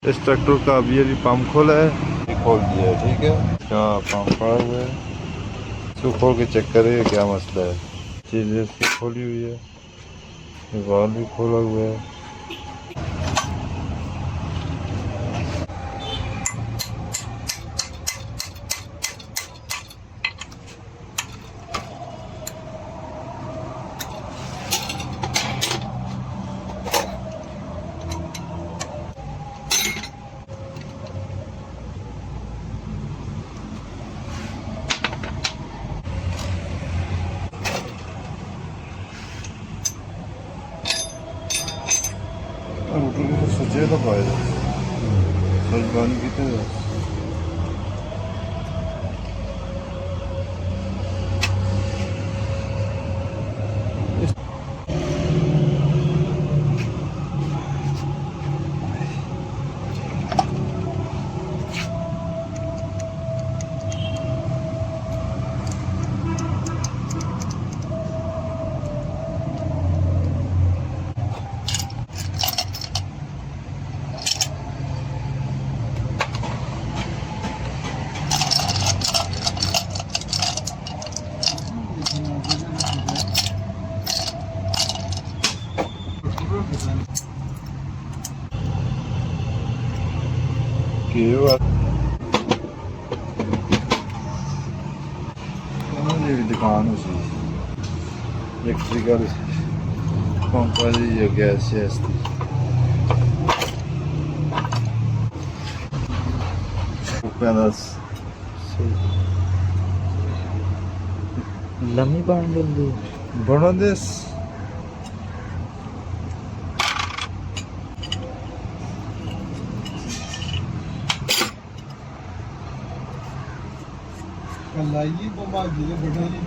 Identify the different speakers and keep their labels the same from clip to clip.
Speaker 1: इस ट्रैक्टर का अभी अभी पंप खोला है, ये खोल दिया है। ठीक है, यहाँ पंप पड़ा हुआ है, इसको खोल के चेक करें क्या मसला है। चीज़ें इसकी खोली हुई है, ये वाल्व भी खोला हुआ है। सोचे तो पाए सच बंद कितने कि दुकान उसी इलेक्ट्रिकल पंप या गैस apenas
Speaker 2: लम्बी बाण जल्दी
Speaker 1: बड़ा दस
Speaker 3: लाइए तो बाकी ये बढ़ाने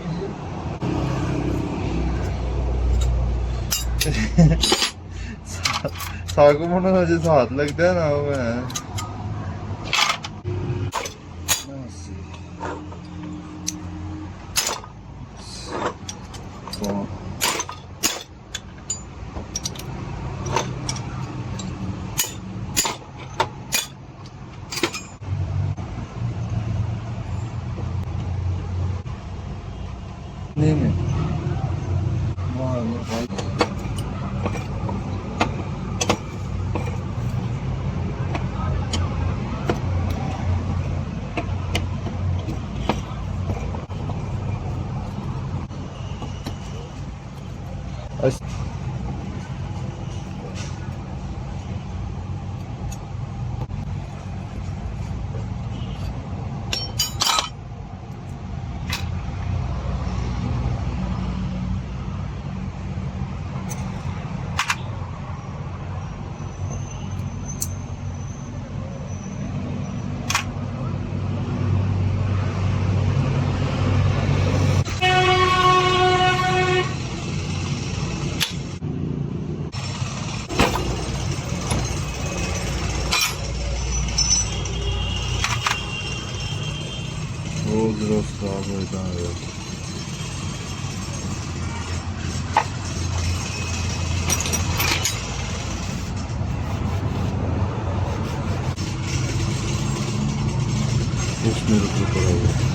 Speaker 1: सागु मना जैसे हाथ लगता है ना वो है नहीं में उसमें रुपये पड़ेगा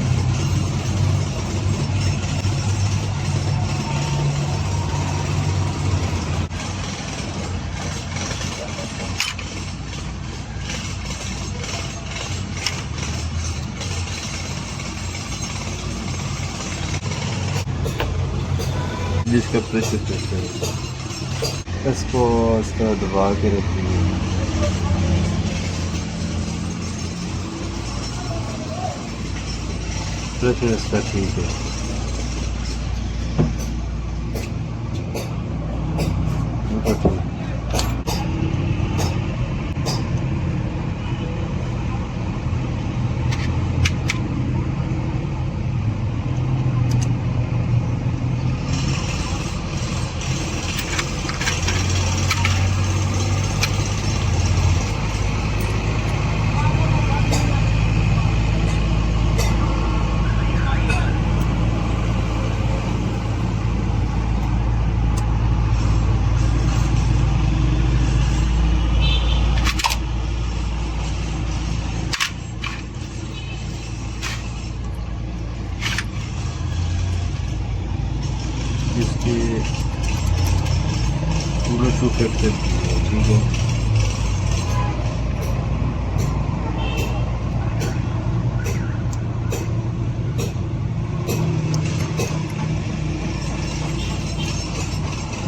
Speaker 1: जिसका प्रेशर चेक करें इसको इसका दबा के रखिए प्रेशर इसका ठीक है वो तो ठीक फिट चलती है, ठीक है।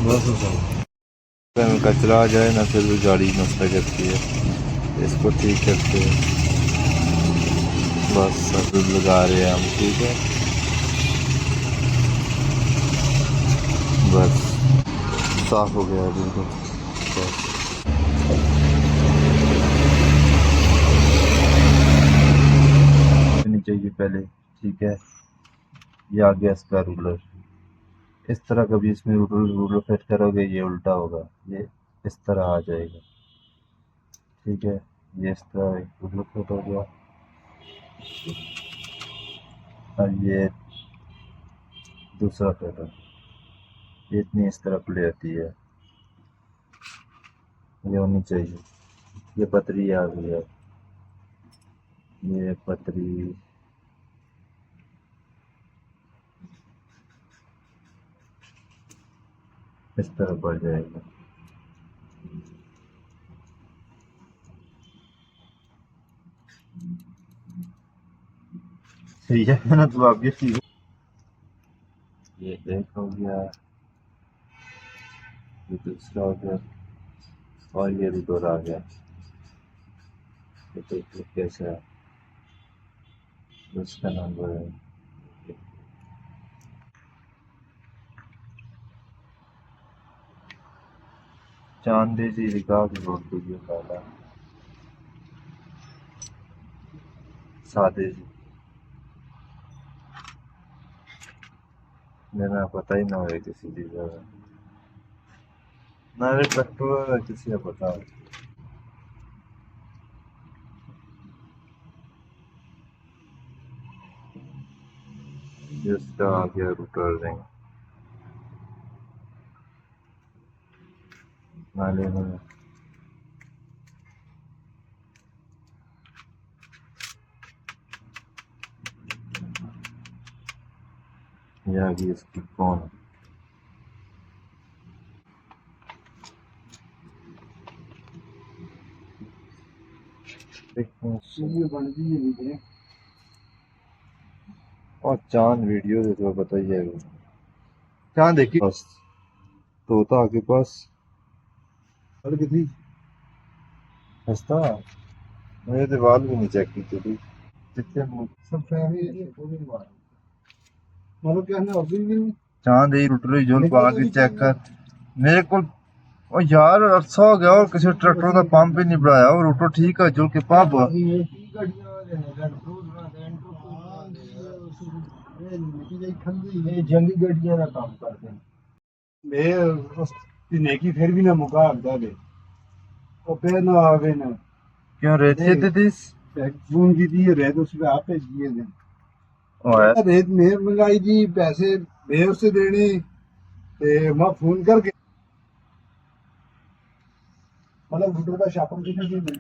Speaker 1: बस कचरा आ जाए ना, फिर भी गाड़ी मसला करती है, इसको ठीक करते हैं। बस सब लगा रहे हैं हम, ठीक है। बस साफ हो गया है बिल्कुल। बस नहीं चाहिए पहले, ठीक है। ये आ गया इसका रूलर। इस तरह कभी इसमें रूलर रूलर फिट करोगे ये उल्टा होगा, ये इस तरह आ जाएगा, ठीक है। ये इस तरह एक रूलर फिट हो गया, और ये दूसरा फिट है। ये इतनी इस तरह प्ले होती है, ये होनी चाहिए। ये पतरी आ गई है, ये पतरी इस तरह बढ़ जाएगा। सही है ना, तो आप ये सीखो। ये एक हो गया, ये दूसरा हो गया, और ये भी दो आ गया। ये देखो कैसा है, उसका नंबर है। चांदी सी दिखा के रोड वीडियो डाला, सादे सी, मेरा पता ही ना हो किसी चीज का, ना रे पेट्रोल किसी का पता हो। जिसका आ गया रूटर रिंग नाले में, ये आ गई इसकी कौन।
Speaker 3: ये बन गई है।
Speaker 1: और चांद वीडियो दे तो बताइए, चांद देखी बस, तोता आपके पास
Speaker 3: और कितनी
Speaker 1: हंसता, मेरे तो बाल भी नहीं चेक की थी जितने
Speaker 3: सब फैमिली है पूरी बात। मतलब क्या है अभी भी
Speaker 1: चांद यही रुट रही जोल पा के चेक कर मेरे को। और यार अरसा हो गया और किसी ट्रैक्टर का पंप भी नहीं बढ़ाया, और रूटो ठीक है जोल के पाप।
Speaker 3: जंगी गड्डियां का काम करते हैं। मैं उस नेकी फिर भी ना मुका हटा दे, और फिर ना आवे ना
Speaker 1: क्यों रहती है दिस
Speaker 3: जून की थी रेत उसमें आप दिए थे।
Speaker 1: ओए
Speaker 3: रेत में मंगाई जी पैसे मैं उससे देने ते मैं फोन करके मतलब गुटर का शापन कितने दिन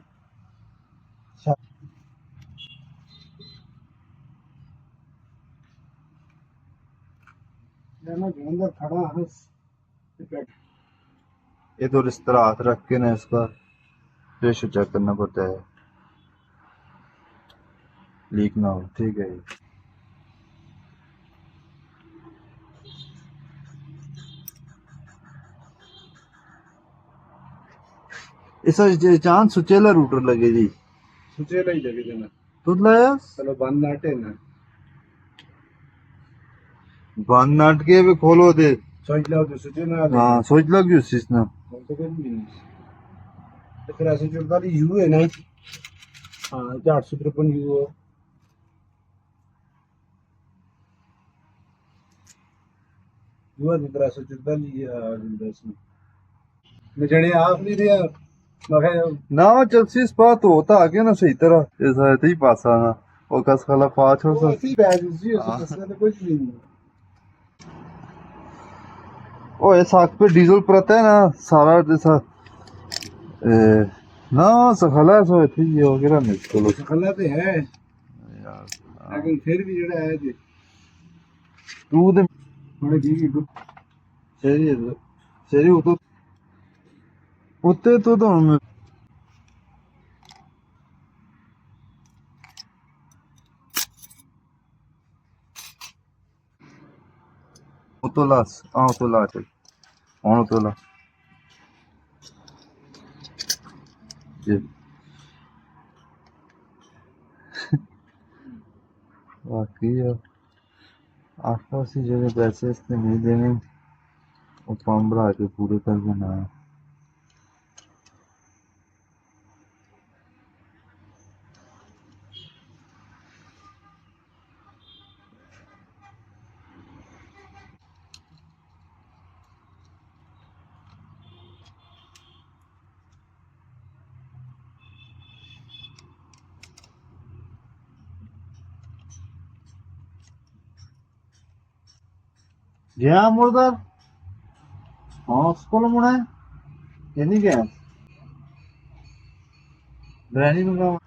Speaker 3: मैं अंदर खड़ा हंस।
Speaker 1: ये तो इस तरह हाथ रख के ना इसका प्रेशर चेक करना पड़ता है, लीक ना हो, ठीक है। इस चांद सुचेला रूटर लगे जी,
Speaker 3: सुचेला ही लगे देना
Speaker 1: तू लाया
Speaker 3: चलो बंद नाटे ना
Speaker 1: बंद नाट के भी खोलो दे।
Speaker 3: सोच लो तो सुचेला
Speaker 1: हाँ सोच लग उस चीज ना,
Speaker 3: तो फिर ऐसे चलता यू है ना। हाँ 453 यू यू 344 जने आप नहीं रहा मैं
Speaker 1: ना चलसी इस बात तो होता आगे ना सही तरह ऐसा है ही पासा ना, और कस खला पाँच और
Speaker 3: वो ऐसी बैग जी उसमें तो कुछ भी नहीं।
Speaker 1: ओ ये साग पे डीजल पड़ता है ना सारा जैसा ना सखला सो थी ये वगैरह नहीं चलो
Speaker 3: खला तो है
Speaker 1: यार।
Speaker 3: लेकिन फिर भी जड़ा है जी
Speaker 1: तू दे
Speaker 3: थोड़े जी
Speaker 1: ശരി ശരി ਉੱਤੇ ਤੋਂ ਤਾਂ ਹੁਣ ਉਤੋਂ ਲਾਸ ਆ ਉਤੋਂ ਲਾ ਚੱਲ ਹੁਣ ਉਤੋਂ ਲਾ ਜੀ ਵਾਕਈ ਆਪਾਂ ਅਸੀਂ ਜਿਹੜੇ ਪੈਸੇ ਇਸ ਤੇ ਨਹੀਂ ਦੇਣੇ ਉਹ ਫਾਰਮ ਭਰਾ ਕੇ ਪੂਰੇ ਕਰ ਦੇਣਾ ਗਿਆ ਮੁਰਦਾ ਹਾਂ ਸਕੂਲ ਮੁਣਾ ਇਹ ਨਹੀਂ ਗਿਆ ਡਰੈਣੀ ਨੂੰ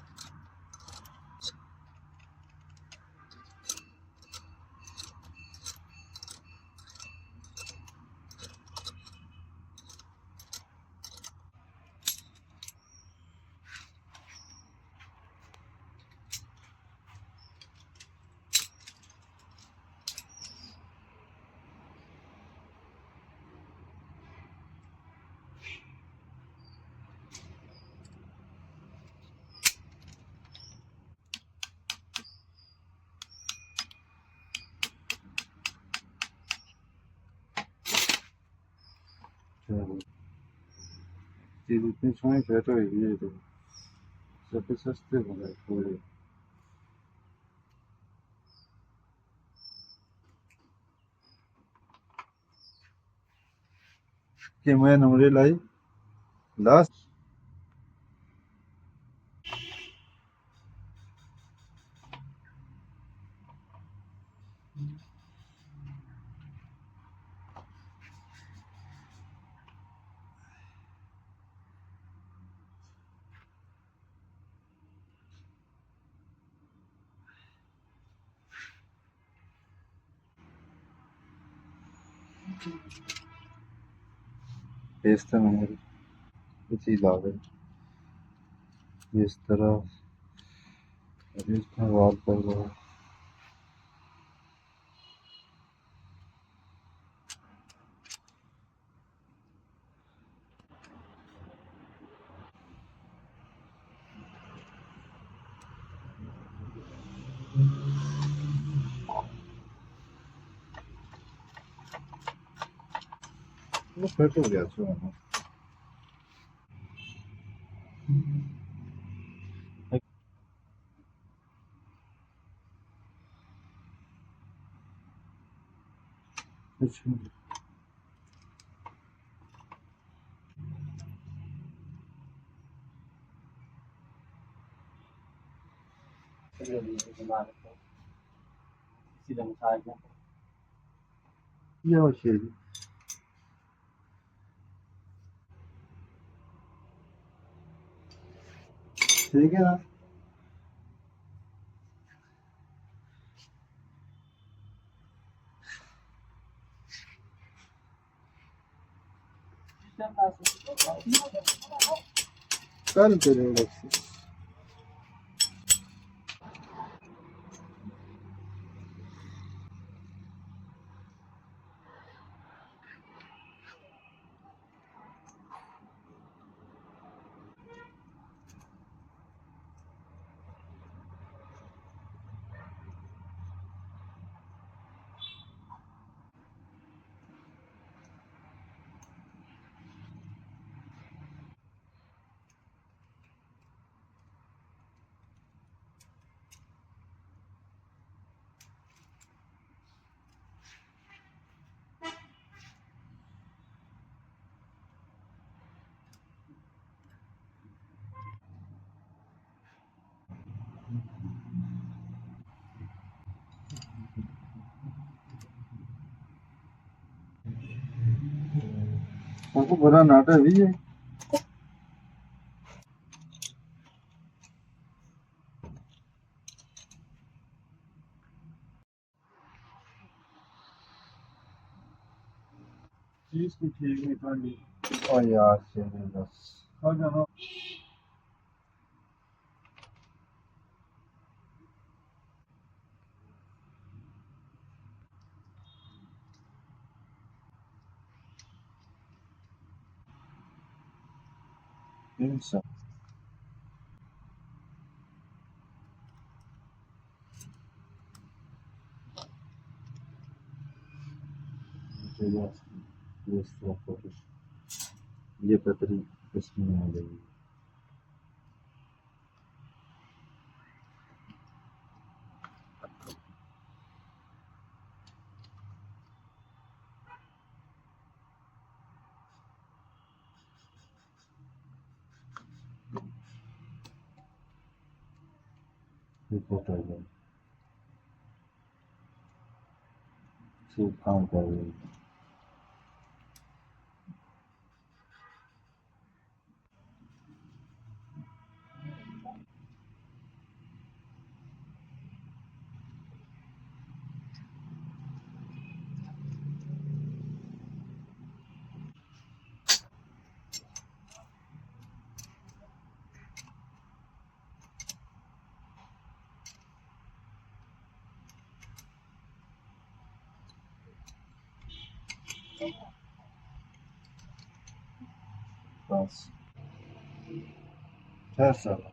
Speaker 1: चीज इतनी सोहनी सेट हुई है तो सबसे सस्ते हो गए थोड़े कि मैं नंबरे लाई लास्ट इस तरह मेरी ये चीज आ गई इस तरह वाल कर दो वो फिट हो गया सुना अच्छा ये वो चीज ठीक है ना कल करेंगे आपको बुरा नाटा भी है चीज को ठीक नहीं पानी 哎呀，现在的真是，这要是说或者是ये पतरी इसमें आ गई रिपोर्ट आ गई सिर्फ काम कर रही बस खैर सब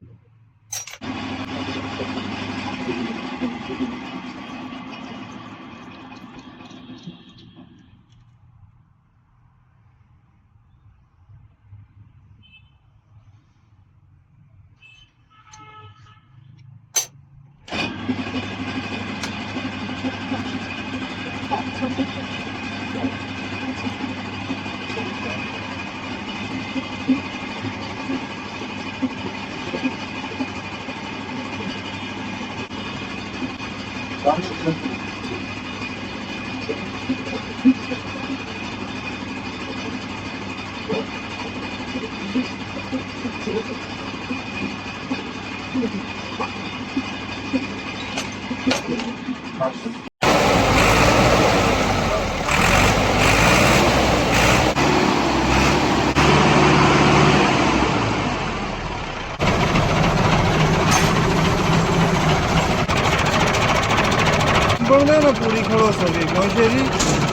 Speaker 1: Bang na na puri khalo sabi, gaun sheri